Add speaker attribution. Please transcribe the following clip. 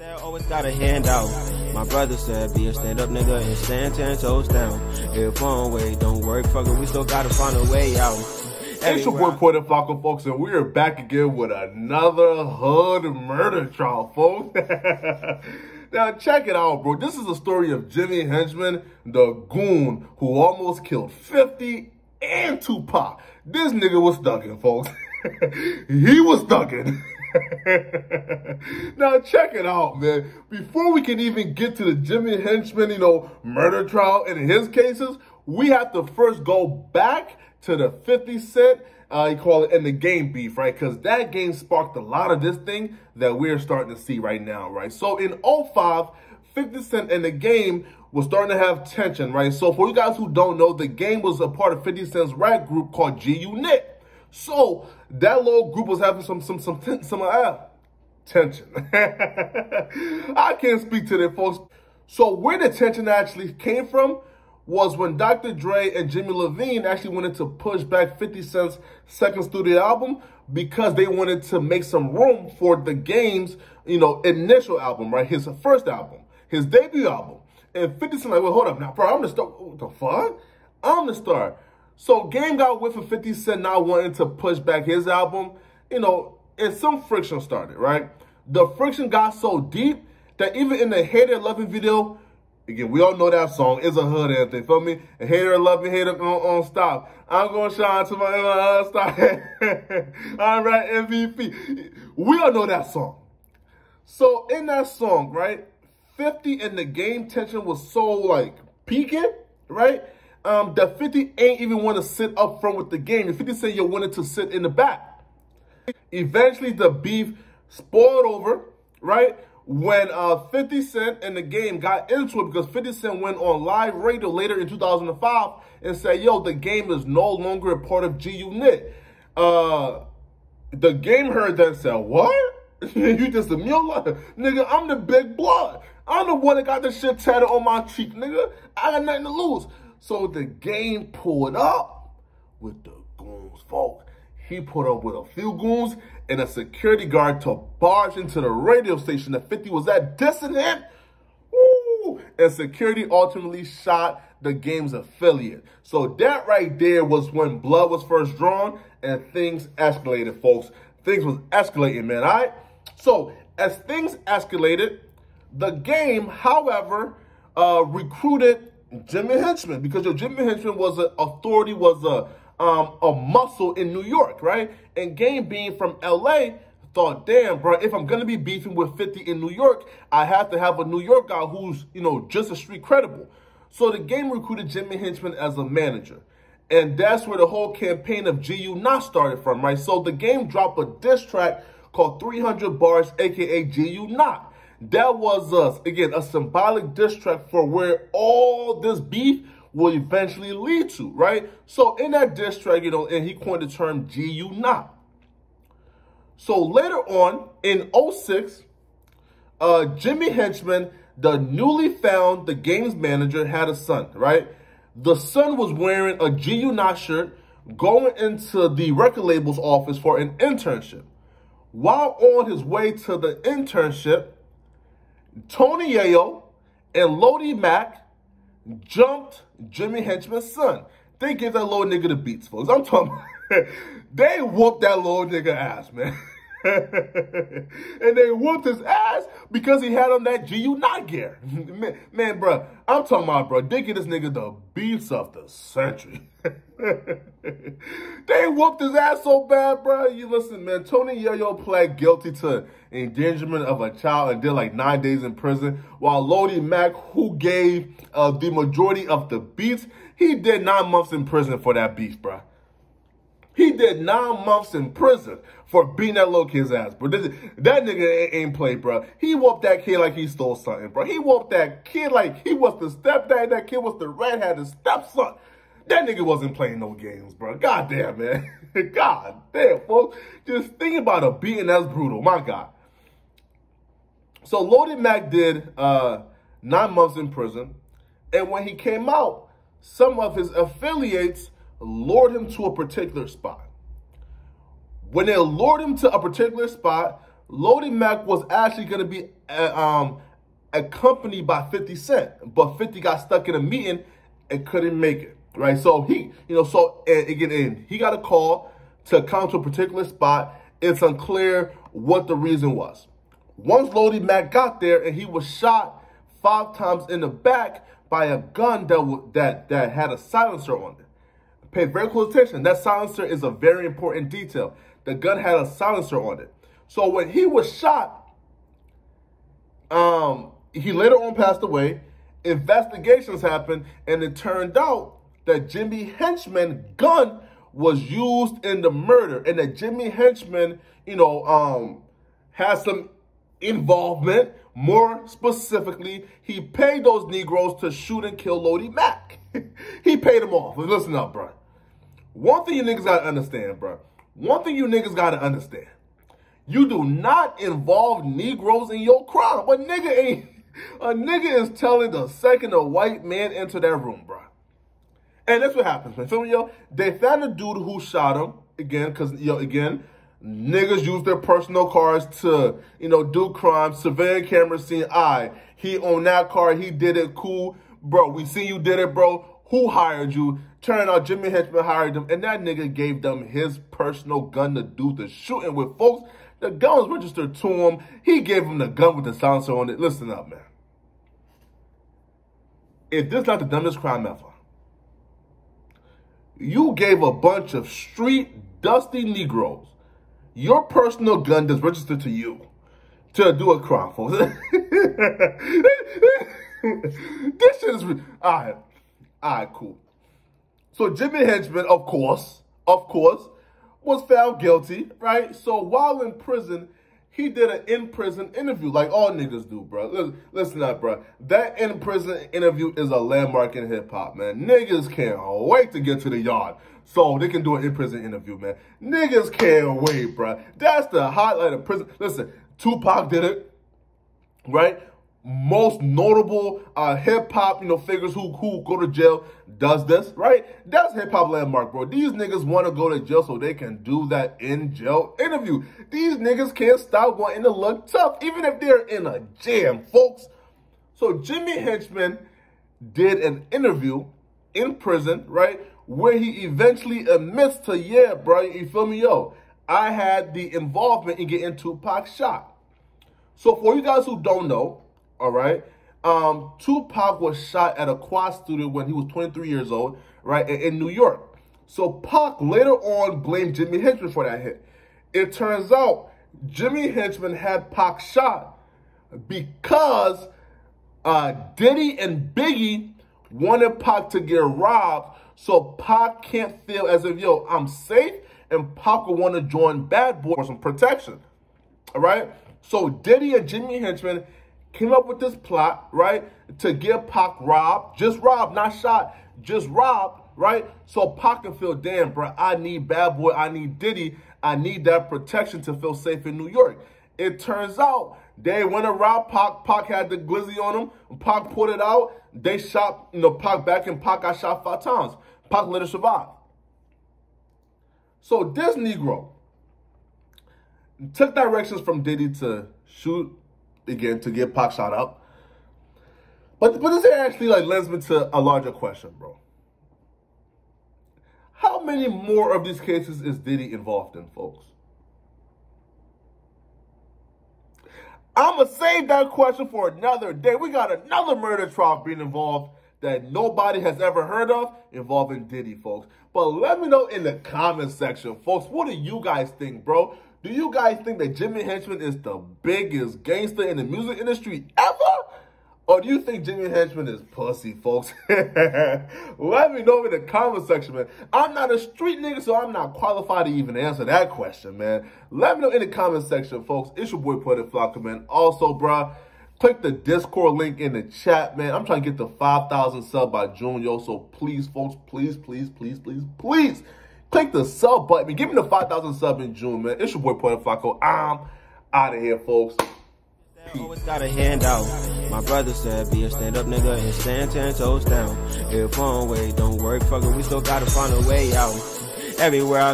Speaker 1: That always got a hand out. My brother said, be a stand-up nigga and stand 10 toes down. If one way don't work, fuck it, we still gotta find a way out.
Speaker 2: It's your boy Porter Falco, folks, and we are back again with another hood murder trial, folks. Now, check it out, bro. This is the story of Jimmy Henchman, the goon who almost killed 50 and Tupac. This nigga was thugging, folks. He was thugging. Now, check it out, man. Before we can even get to the Jimmy Henchman, murder trial in his cases, we have to first go back to the 50 Cent, you call it, in the game beef, right? Because that game sparked a lot of this thing that we're starting to see right now, right? So in 05, 50 Cent and the game was starting to have tension, right? So for you guys who don't know, the game was a part of 50 Cent's rap group called G-Unit. So that little group was having some tension. I can't speak to that, folks. So where the tension actually came from was when Dr. Dre and Jimmy Levine actually wanted to push back 50 Cent's second studio album because they wanted to make some room for the game's, initial album, right? His first album, his debut album. And 50 Cent like, well, hold up now, bro, I'm the star. What the fuck? I'm the star. So Game got with for 50 Cent not wanting to push back his album, and some friction started, right? The friction got so deep that even in the Hater 11 video, again, we all know that song is a hood anthem, feel me? And hater 11, hater on stop. I'm gonna shine to my stop. I'm right, MVP. We all know that song. So in that song, right, 50 and the game tension was so peaking, right? That 50 ain't even want to sit up front with the game. And 50 said you wanted to sit in the back. Eventually, the beef spoiled over, right? When 50 Cent and the game got into it because 50 Cent went on live radio later in 2005 and said, yo, the game is no longer a part of G-Unit. The game heard that and said, what? You just a mule? Nigga, I'm the big blood. I'm the one that got the shit tatted on my cheek, nigga. I got nothing to lose. So the game pulled up with the goons, folks. He put up with a few goons and a security guard to barge into the radio station that 50 was at, dissing him. Woo! And security ultimately shot the game's affiliate. So that right there was when blood was first drawn and things escalated, folks. Things was escalating, man, all right? So as things escalated, the game, however, recruited Jimmy Henchman, because Jimmy Henchman was an authority, was a muscle in New York, right? And Game being from LA thought, damn, bro, if I'm gonna be beefing with 50 in New York, I have to have a New York guy who's, just as street credible. So the game recruited Jimmy Henchman as a manager. And that's where the whole campaign of GU Not started from, right? So the game dropped a diss track called 300 Bars, aka GU Not. That was, again, a symbolic diss track for where all this beef will eventually lead to, right? So in that diss track, and he coined the term GU Not. So later on, in 06, Jimmy Henchman, the newly found, the game's manager, had a son, right? The son was wearing a GU Not shirt, going into the record label's office for an internship. While on his way to the internship, Tony Yayo and Lodi Mac jumped Jimmy Henchman's son. They gave that little nigga the beats, folks. I'm talking about, they whooped that little nigga ass, man. And they whooped his ass because he had on that GU Not gear. Man, bro, I'm talking about, bro, they get this nigga the beats of the century. They whooped his ass so bad, bro. You listen, man, Tony Yayo pled guilty to endangerment of a child and did 9 days in prison, while Lodi Mac, who gave the majority of the beats, he did 9 months in prison for that beef, bro. He did 9 months in prison for beating that little kid's ass, bro. That nigga ain't played, bro. He whooped that kid like he stole something, bro. He whooped that kid like he was the stepdad. That kid was the redheaded stepson. That nigga wasn't playing no games, bro. God damn, man. God damn, folks. Just think about a beating that's brutal. My God. So Lodi Mac did 9 months in prison. And when he came out, some of his affiliates lured him to a particular spot. When they lured him to a particular spot, Lodi Mac was actually going to be accompanied by 50 Cent, but 50 got stuck in a meeting and couldn't make it, right? So he got a call to come to a particular spot. It's unclear what the reason was. Once Lodi Mac got there, and he was shot 5 times in the back by a gun that had a silencer on it. Pay very close attention. That silencer is a very important detail. The gun had a silencer on it. So when he was shot, he later on passed away. Investigations happened, and it turned out that Jimmy Henchman's gun was used in the murder, and that Jimmy Henchman, has some involvement. More specifically, he paid those Negroes to shoot and kill Lodi Mac. He paid them off. Listen up, bro. One thing you niggas gotta understand, bro. You do not involve Negroes in your crime. A nigga is telling the second a white man enter that room, bro. And that's what happens, man. Feel me, yo? They found the dude who shot him, niggas use their personal cars to, do crimes. Surveillance camera seen, he owned that car, he did it, cool. Bro, we seen you did it, bro. Who hired you? Turned out Jimmy Henchman hired them, and that nigga gave them his personal gun to do the shooting with, folks. The gun was registered to him. He gave him the gun with the silencer on it. Listen up, man. If this is not the dumbest crime ever, you gave a bunch of street, dusty Negroes your personal gun that's registered to you to do a crime, folks. This shit is... All right, cool. So Jimmy Henchman, of course, was found guilty, right? So while in prison, he did an in-prison interview like all niggas do, bro. Listen up, bro. That in-prison interview is a landmark in hip-hop, man. Niggas can't wait to get to the yard so they can do an in-prison interview, man. Niggas can't wait, bro. That's the highlight of prison. Listen, Tupac did it, right? Most notable hip-hop, figures who go to jail does this, right? That's hip-hop landmark, bro. These niggas want to go to jail so they can do that in-jail interview. These niggas can't stop wanting to look tough, even if they're in a jam, folks. So Jimmy Henchman did an interview in prison, right, where he eventually admits to, yeah, bro, you feel me, yo, I had the involvement in getting Tupac shot. So for you guys who don't know, all right, Tupac was shot at a quad studio when he was 23 years old, right, in New York. So Pac later on blamed Jimmy Henchman for that hit. It turns out Jimmy Henchman had Pac shot because Diddy and Biggie wanted Pac to get robbed, so Pac can't feel as if, yo, I'm safe, and Pac will want to join Bad Boy for some protection, all right? So Diddy and Jimmy Henchman came up with this plot, right, to get Pac robbed. Just robbed, not shot. Just robbed, right? So Pac can feel, damn, bro, I need Bad Boy, I need Diddy, I need that protection to feel safe in New York. It turns out they went to rob Pac. Pac had the glizzy on him. Pac pulled it out. They shot, Pac back, and Pac got shot 5 times. Pac let it survive. So this Negro took directions from Diddy to shoot again to get Pac shot up. But this actually lends me to a larger question, bro. How many more of these cases is Diddy involved in, folks? I'ma save that question for another day. We got another murder trial being involved that nobody has ever heard of involving Diddy, folks. But let me know in the comment section, folks, what do you guys think, bro? Do you guys think that Jimmy Henchman is the biggest gangster in the music industry ever? Or do you think Jimmy Henchman is pussy, folks? Let me know in the comment section, man. I'm not a street nigga, so I'm not qualified to even answer that question, man. Let me know in the comment section, folks. It's your boy, Poetic Flocka, man. Also, bruh, click the Discord link in the chat, man. I'm trying to get to 5,000 subs by June, yo. So please, folks, please, please, please, please, please, click the sub button. Give me the 5,000 sub in June, man. It's your boy, Poetic Flocka. I'm out of here, folks.
Speaker 1: Always got a handout. My brother said, be a stand-up nigga and stand 10 toes down. If one way don't work, fuck it, we still gotta find a way out. Everywhere I